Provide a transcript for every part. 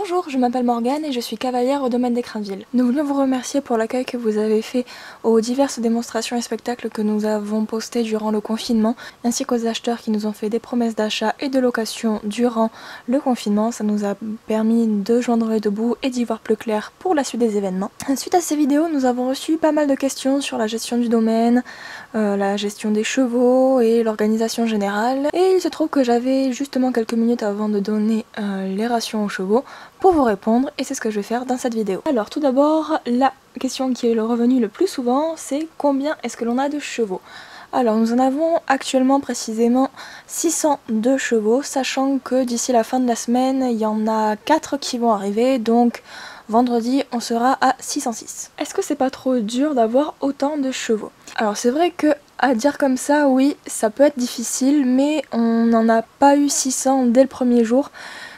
Bonjour, je m'appelle Morgane et je suis cavalière au domaine d'Écrinville. Nous voulions vous remercier pour l'accueil que vous avez fait aux diverses démonstrations et spectacles que nous avons postés durant le confinement, ainsi qu'aux acheteurs qui nous ont fait des promesses d'achat et de location durant le confinement. Ça nous a permis de joindre les deux bouts et d'y voir plus clair pour la suite des événements. Suite à ces vidéos, nous avons reçu pas mal de questions sur la gestion du domaine, la gestion des chevaux et l'organisation générale. Et il se trouve que j'avais justement quelques minutes avant de donner les rations aux chevaux pour vous répondre, et c'est ce que je vais faire dans cette vidéo. Alors tout d'abord, la question qui est le revenu le plus souvent, c'est combien est-ce que l'on a de chevaux? Alors nous en avons actuellement précisément 602 chevaux, sachant que d'ici la fin de la semaine, il y en a 4 qui vont arriver, donc vendredi on sera à 606. Est-ce que c'est pas trop dur d'avoir autant de chevaux? Alors c'est vrai que à dire comme ça, oui, ça peut être difficile, mais on n'en a pas eu 600 dès le premier jour.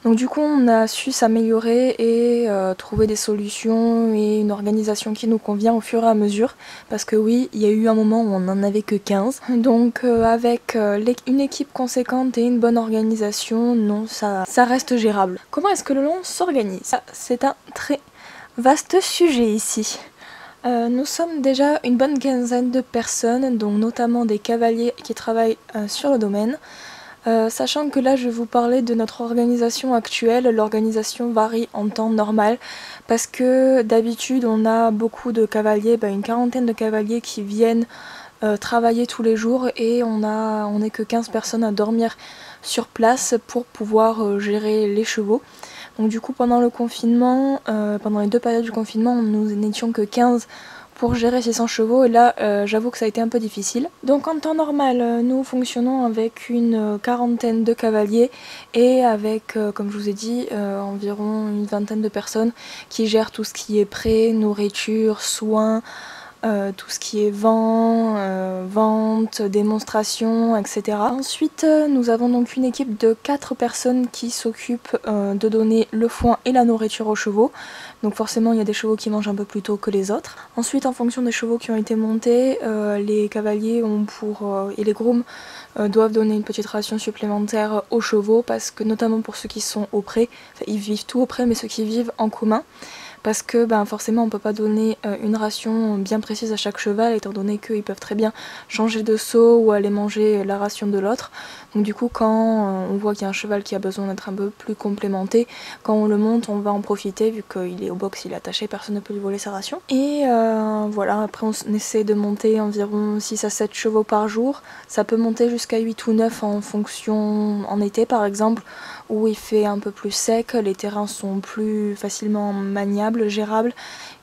Donc du coup on a su s'améliorer et trouver des solutions et une organisation qui nous convient au fur et à mesure. Parce que oui, il y a eu un moment où on n'en avait que 15. Donc avec une équipe conséquente et une bonne organisation, non, ça reste gérable. Comment est-ce que l'on s'organise? C'est un très vaste sujet ici. Nous sommes déjà une bonne quinzaine de personnes, dont notamment des cavaliers qui travaillent sur le domaine. Sachant que là je vais vous parler de notre organisation actuelle. L'organisation varie en temps normal parce que d'habitude on a beaucoup de cavaliers, une quarantaine de cavaliers qui viennent travailler tous les jours, et on n'est que 15 personnes à dormir sur place pour pouvoir gérer les chevaux. Donc du coup pendant le confinement, pendant les deux périodes du confinement, nous n'étions que 15 pour gérer 600 chevaux, et là j'avoue que ça a été un peu difficile. Donc en temps normal, nous fonctionnons avec une quarantaine de cavaliers et avec, comme je vous ai dit, environ une vingtaine de personnes qui gèrent tout ce qui est prêt, nourriture, soins, tout ce qui est vente, démonstration, etc. Ensuite, nous avons donc une équipe de 4 personnes qui s'occupent de donner le foin et la nourriture aux chevaux. Donc forcément, il y a des chevaux qui mangent un peu plus tôt que les autres. Ensuite, en fonction des chevaux qui ont été montés, les cavaliers ont et les grooms doivent donner une petite ration supplémentaire aux chevaux, parce que notamment pour ceux qui sont au pré, ils vivent tout au pré, mais ceux qui vivent en commun, parce que forcément on peut pas donner une ration bien précise à chaque cheval, étant donné qu'ils peuvent très bien changer de seau ou aller manger la ration de l'autre. Donc du coup quand on voit qu'il y a un cheval qui a besoin d'être un peu plus complémenté, quand on le monte on va en profiter, vu qu'il est au box, il est attaché, personne ne peut lui voler sa ration. Et voilà, après on essaie de monter environ 6 à 7 chevaux par jour. Ça peut monter jusqu'à 8 ou 9 en fonction, en été par exemple, où il fait un peu plus sec, les terrains sont plus facilement maniables, gérables,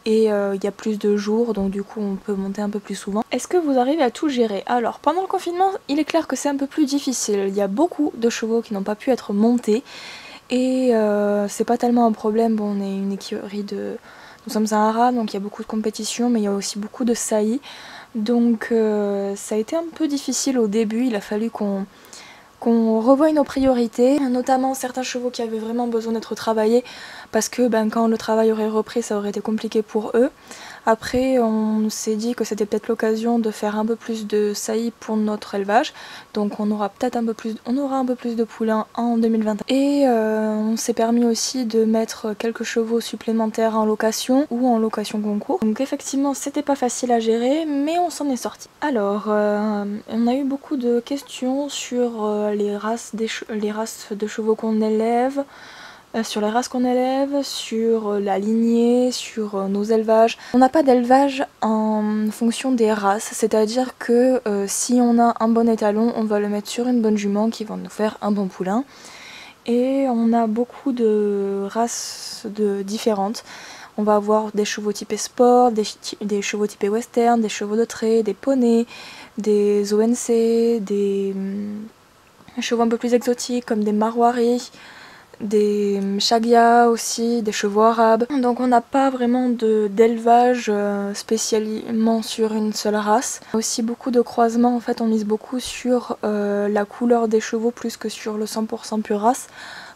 et il y a plus de jours, donc du coup on peut monter un peu plus souvent. Est-ce que vous arrivez à tout gérer? Alors pendant le confinement, il est clair que c'est un peu plus difficile. Il y a beaucoup de chevaux qui n'ont pas pu être montés, et c'est pas tellement un problème. Bon, on est une écurie nous sommes un haras, donc il y a beaucoup de compétitions, mais il y a aussi beaucoup de saillies. Donc ça a été un peu difficile au début, il a fallu qu'on revoie nos priorités, notamment certains chevaux qui avaient vraiment besoin d'être travaillés, parce que quand le travail aurait repris, ça aurait été compliqué pour eux. Après, on s'est dit que c'était peut-être l'occasion de faire un peu plus de saillies pour notre élevage, donc on aura un peu plus de poulains en 2021. Et on s'est permis aussi de mettre quelques chevaux supplémentaires en location ou en location concours. Donc effectivement, c'était pas facile à gérer, mais on s'en est sorti. Alors, on a eu beaucoup de questions sur les races de chevaux qu'on élève, sur les races qu'on élève, sur la lignée, sur nos élevages. On n'a pas d'élevage en fonction des races, c'est-à-dire que si on a un bon étalon, on va le mettre sur une bonne jument qui va nous faire un bon poulain. Et on a beaucoup de races différentes. On va avoir des chevaux typés sport, des chevaux typés western, des chevaux de trait, des poneys, des ONC, des chevaux un peu plus exotiques comme des maroiris, des shagia aussi, des chevaux arabes. Donc on n'a pas vraiment d'élevage spécialement sur une seule race. Aussi beaucoup de croisements, en fait on mise beaucoup sur la couleur des chevaux plus que sur le 100% pure race,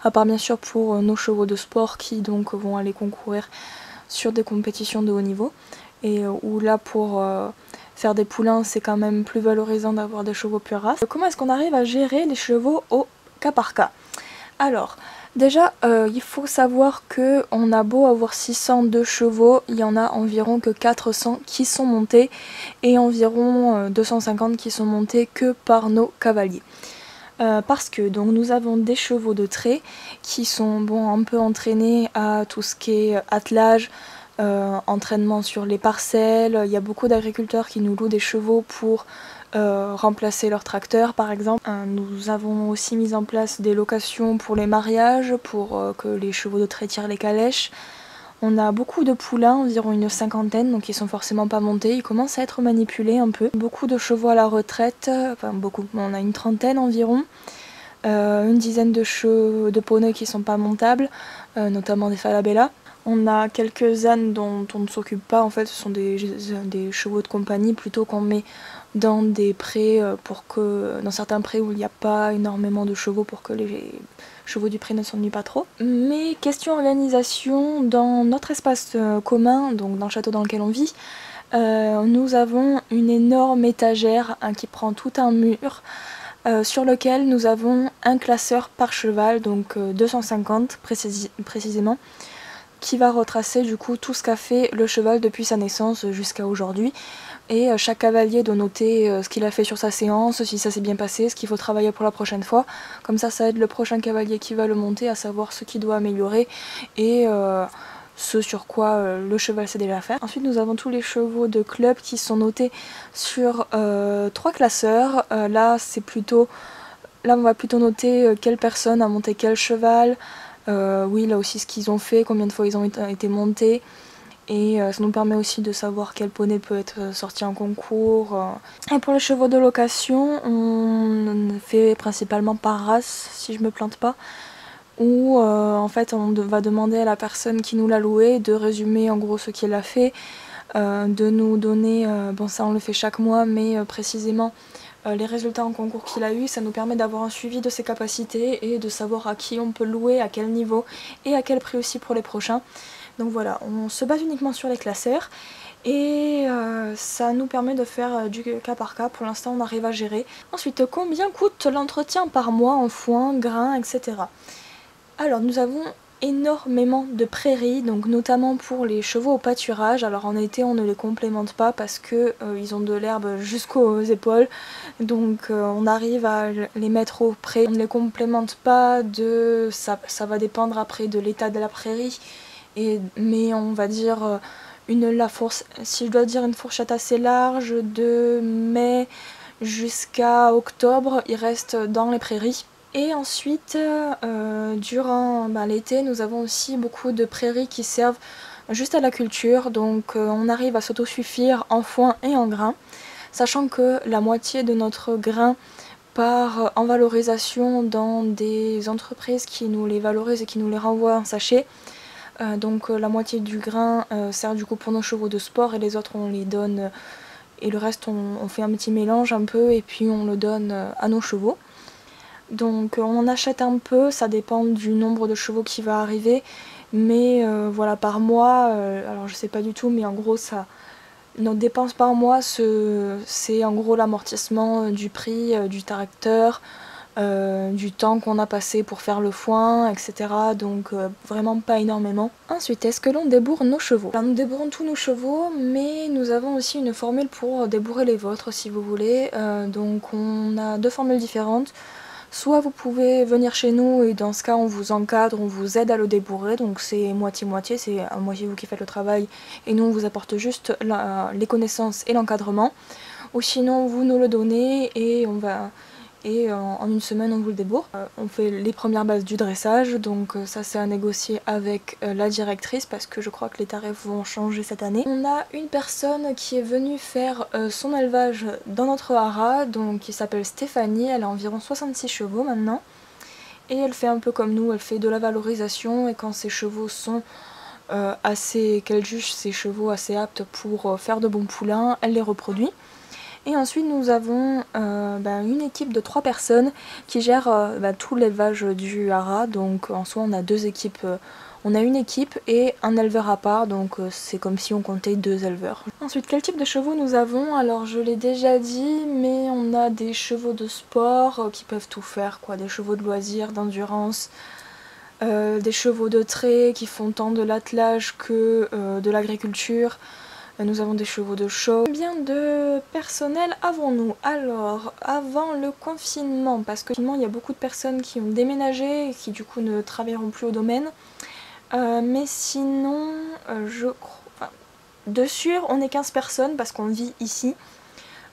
à part bien sûr pour nos chevaux de sport qui donc vont aller concourir sur des compétitions de haut niveau, et où là pour faire des poulains c'est quand même plus valorisant d'avoir des chevaux pure race. Comment est-ce qu'on arrive à gérer les chevaux au cas par cas? Alors, Déjà, il faut savoir que on a beau avoir 602 chevaux, il y en a environ que 400 qui sont montés et environ 250 qui sont montés que par nos cavaliers. Parce que donc nous avons des chevaux de trait qui sont un peu entraînés à tout ce qui est attelage, entraînement sur les parcelles. Il y a beaucoup d'agriculteurs qui nous louent des chevaux pour remplacer leurs tracteurs par exemple. Nous avons aussi mis en place des locations pour les mariages, pour que les chevaux de trait tirent les calèches. On a beaucoup de poulains, environ une cinquantaine, donc ils sont forcément pas montés, ils commencent à être manipulés un peu. Beaucoup de chevaux à la retraite, enfin beaucoup, on a une trentaine environ. Une dizaine de poneys qui sont pas montables, notamment des Falabella. On a quelques ânes dont on ne s'occupe pas, en fait ce sont des chevaux de compagnie plutôt qu'on met dans des prés dans certains prés où il n'y a pas énormément de chevaux pour que les chevaux du pré ne s'ennuient pas trop. Mais question organisation, dans notre espace commun, donc dans le château dans lequel on vit, nous avons une énorme étagère qui prend tout un mur sur lequel nous avons un classeur par cheval, donc 250 précisément, qui va retracer du coup tout ce qu'a fait le cheval depuis sa naissance jusqu'à aujourd'hui. Et chaque cavalier doit noter ce qu'il a fait sur sa séance, si ça s'est bien passé, ce qu'il faut travailler pour la prochaine fois. Comme ça aide le prochain cavalier qui va le monter à savoir ce qu'il doit améliorer et ce sur quoi le cheval sait déjà faire. Ensuite nous avons tous les chevaux de club qui sont notés sur 3 classeurs. Là on va plutôt noter quelle personne a monté quel cheval, oui là aussi ce qu'ils ont fait, combien de fois ils ont été montés. Et ça nous permet aussi de savoir quel poney peut être sorti en concours. Et pour les chevaux de location, on fait principalement par race, si je me plante pas. Où en fait on va demander à la personne qui nous l'a loué de résumer en gros ce qu'elle a fait, de nous donner, bon ça on le fait chaque mois, mais précisément les résultats en concours qu'il a eu. Ça nous permet d'avoir un suivi de ses capacités et de savoir à qui on peut louer, à quel niveau et à quel prix aussi pour les prochains. Donc voilà, on se base uniquement sur les classeurs et ça nous permet de faire du cas par cas. Pour l'instant on arrive à gérer. Ensuite, combien coûte l'entretien par mois en foin, grains, etc. Alors nous avons énormément de prairies, donc notamment pour les chevaux au pâturage. Alors en été on ne les complémente pas parce que ils ont de l'herbe jusqu'aux épaules, donc on arrive à les mettre au pré. On ne les complémente pas, ça va dépendre après de l'état de la prairie. Mais on va dire si je dois dire une fourchette assez large, de mai jusqu'à octobre, ils restent dans les prairies. Et ensuite, durant l'été, nous avons aussi beaucoup de prairies qui servent juste à la culture, donc on arrive à s'autosuffire en foin et en grains, sachant que la moitié de notre grain part en valorisation dans des entreprises qui nous les valorisent et qui nous les renvoient en sachet. Donc la moitié du grain sert du coup pour nos chevaux de sport et les autres on les donne et le reste on fait un petit mélange un peu et puis on le donne à nos chevaux. Donc on en achète un peu, ça dépend du nombre de chevaux qui va arriver, mais voilà par mois, alors je sais pas du tout mais en gros notre dépense par mois c'est en gros l'amortissement du prix du tracteur, du temps qu'on a passé pour faire le foin, etc. Donc vraiment pas énormément. Ensuite, est-ce que l'on débourre nos chevaux? Alors nous débourrons tous nos chevaux, mais nous avons aussi une formule pour débourrer les vôtres si vous voulez. Donc on a 2 formules différentes. Soit vous pouvez venir chez nous et dans ce cas on vous encadre, on vous aide à le débourrer, donc c'est moitié-moitié, c'est à moitié vous qui faites le travail et nous on vous apporte juste les connaissances et l'encadrement. Ou sinon vous nous le donnez et en une semaine on vous le débourre. On fait les premières bases du dressage, donc ça c'est à négocier avec la directrice parce que je crois que les tarifs vont changer cette année. On a une personne qui est venue faire son élevage dans notre haras, donc qui s'appelle Stéphanie, elle a environ 66 chevaux maintenant. Et elle fait un peu comme nous, elle fait de la valorisation et quand ses chevaux sont qu'elle juge ses chevaux assez aptes pour faire de bons poulains, elle les reproduit. Et ensuite nous avons une équipe de 3 personnes qui gèrent tout l'élevage du haras, donc en soi on a 2 équipes, on a une équipe et un éleveur à part, donc c'est comme si on comptait 2 éleveurs. Ensuite quel type de chevaux nous avons? Alors je l'ai déjà dit, mais on a des chevaux de sport qui peuvent tout faire, quoi, des chevaux de loisirs, d'endurance, des chevaux de trait qui font tant de l'attelage que de l'agriculture. Nous avons des chevaux de show. Combien de personnel avons-nous? Alors, avant le confinement, parce que il y a beaucoup de personnes qui ont déménagé et qui du coup ne travailleront plus au domaine. Mais sinon, je crois... Enfin, de sûr, on est 15 personnes parce qu'on vit ici.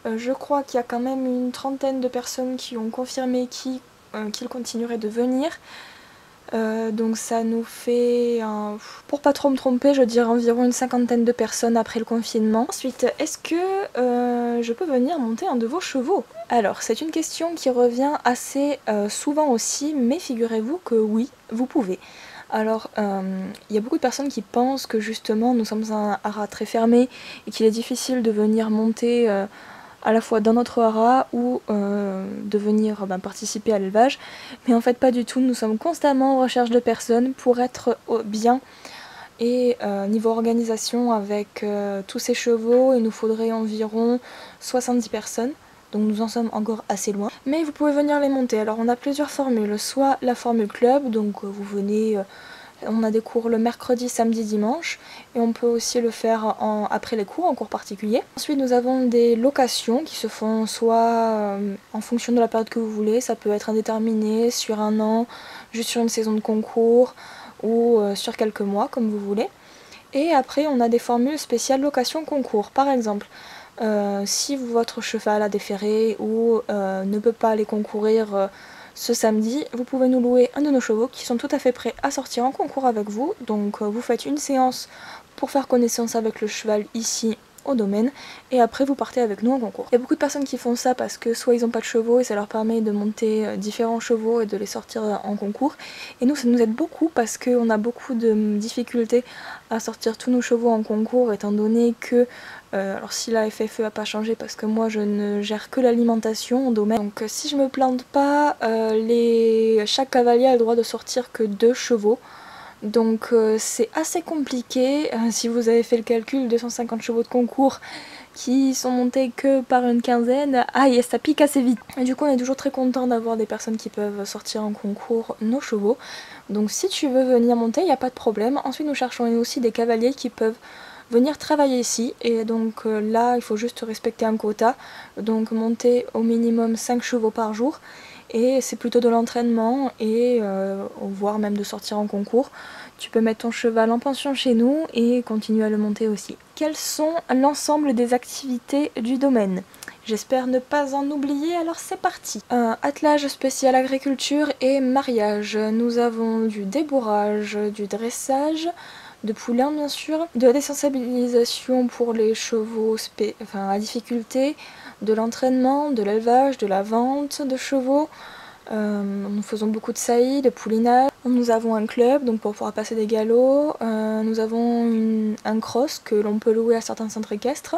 Je crois qu'il y a quand même une trentaine de personnes qui ont confirmé qu'ils continueraient de venir. Donc ça nous fait, pour pas trop me tromper, je dirais environ une cinquantaine de personnes après le confinement. Ensuite, est-ce que je peux venir monter un de vos chevaux? Alors, c'est une question qui revient assez souvent aussi, mais figurez-vous que oui, vous pouvez. Alors, il y a beaucoup de personnes qui pensent que justement nous sommes un haras très fermé et qu'il est difficile de venir monter à la fois dans notre haras ou de venir participer à l'élevage, mais en fait pas du tout, nous sommes constamment en recherche de personnes pour être bien. Et niveau organisation avec tous ces chevaux, il nous faudrait environ 70 personnes, donc nous en sommes encore assez loin. Mais vous pouvez venir les monter, alors on a plusieurs formules, soit la formule club, donc vous venez... on a des cours le mercredi, samedi, dimanche et on peut aussi le faire après les cours, en cours particulier. Ensuite nous avons des locations qui se font soit en fonction de la période que vous voulez, ça peut être indéterminé, sur un an, juste sur une saison de concours ou sur quelques mois comme vous voulez. Et après on a des formules spéciales location concours, par exemple. Si votre cheval a déféré ou ne peut pas aller concourir ce samedi, vous pouvez nous louer un de nos chevaux qui sont tout à fait prêts à sortir en concours avec vous. Donc vous faites une séance pour faire connaissance avec le cheval ici au domaine et après vous partez avec nous en concours. Il y a beaucoup de personnes qui font ça parce que soit ils n'ont pas de chevaux et ça leur permet de monter différents chevaux et de les sortir en concours, et nous ça nous aide beaucoup parce qu'on a beaucoup de difficultés à sortir tous nos chevaux en concours étant donné que alors si la FFE n'a pas changé parce que moi je ne gère que l'alimentation au domaine, donc si je me plante pas, chaque cavalier a le droit de sortir que 2 chevaux. Donc c'est assez compliqué, si vous avez fait le calcul, 250 chevaux de concours qui sont montés que par une quinzaine, aïe ça pique assez vite. Et du coup on est toujours très content d'avoir des personnes qui peuvent sortir en concours nos chevaux. Donc si tu veux venir monter, il n'y a pas de problème. Ensuite nous cherchons aussi des cavaliers qui peuvent venir travailler ici, et donc là il faut juste respecter un quota, donc monter au minimum 5 chevaux par jour. Et c'est plutôt de l'entraînement et voire même de sortir en concours. Tu peux mettre ton cheval en pension chez nous et continuer à le monter aussi. Quels sont l'ensemble des activités du domaine? J'espère ne pas en oublier, alors c'est parti. Attelage spécial agriculture et mariage. Nous avons du débourrage, du dressage, de poulain bien sûr, de la désensibilisation pour les chevaux à difficulté, de l'entraînement, de l'élevage, de la vente de chevaux. Nous faisons beaucoup de saillies, de poulinage. Nous avons un club donc pour pouvoir passer des galops. Nous avons un cross que l'on peut louer à certains centres équestres,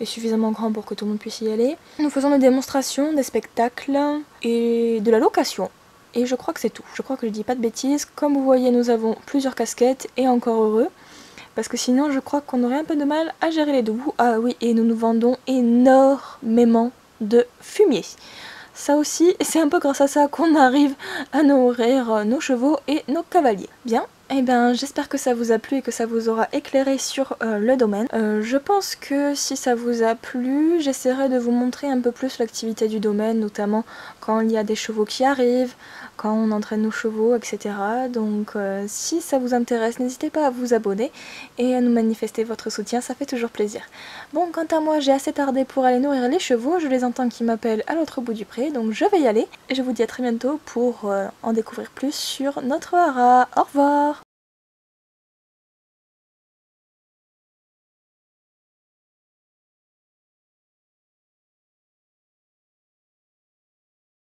et suffisamment grand pour que tout le monde puisse y aller. Nous faisons des démonstrations, des spectacles et de la location. Et je crois que c'est tout. Je crois que je dis pas de bêtises. Comme vous voyez, nous avons plusieurs casquettes et encore heureux. Parce que sinon, je crois qu'on aurait un peu de mal à gérer les deux. Ah oui, et nous vendons énormément de fumier. Ça aussi, c'est un peu grâce à ça qu'on arrive à nourrir nos chevaux et nos cavaliers. Bien, et j'espère que ça vous a plu et que ça vous aura éclairé sur le domaine. Je pense que si ça vous a plu, j'essaierai de vous montrer un peu plus l'activité du domaine, notamment quand il y a des chevaux qui arrivent, quand on entraîne nos chevaux, etc. Donc si ça vous intéresse, n'hésitez pas à vous abonner et à nous manifester votre soutien, ça fait toujours plaisir. Bon, quant à moi, j'ai assez tardé pour aller nourrir les chevaux, je les entends qui m'appellent à l'autre bout du pré, donc je vais y aller. Et je vous dis à très bientôt pour en découvrir plus sur notre haras. Au revoir!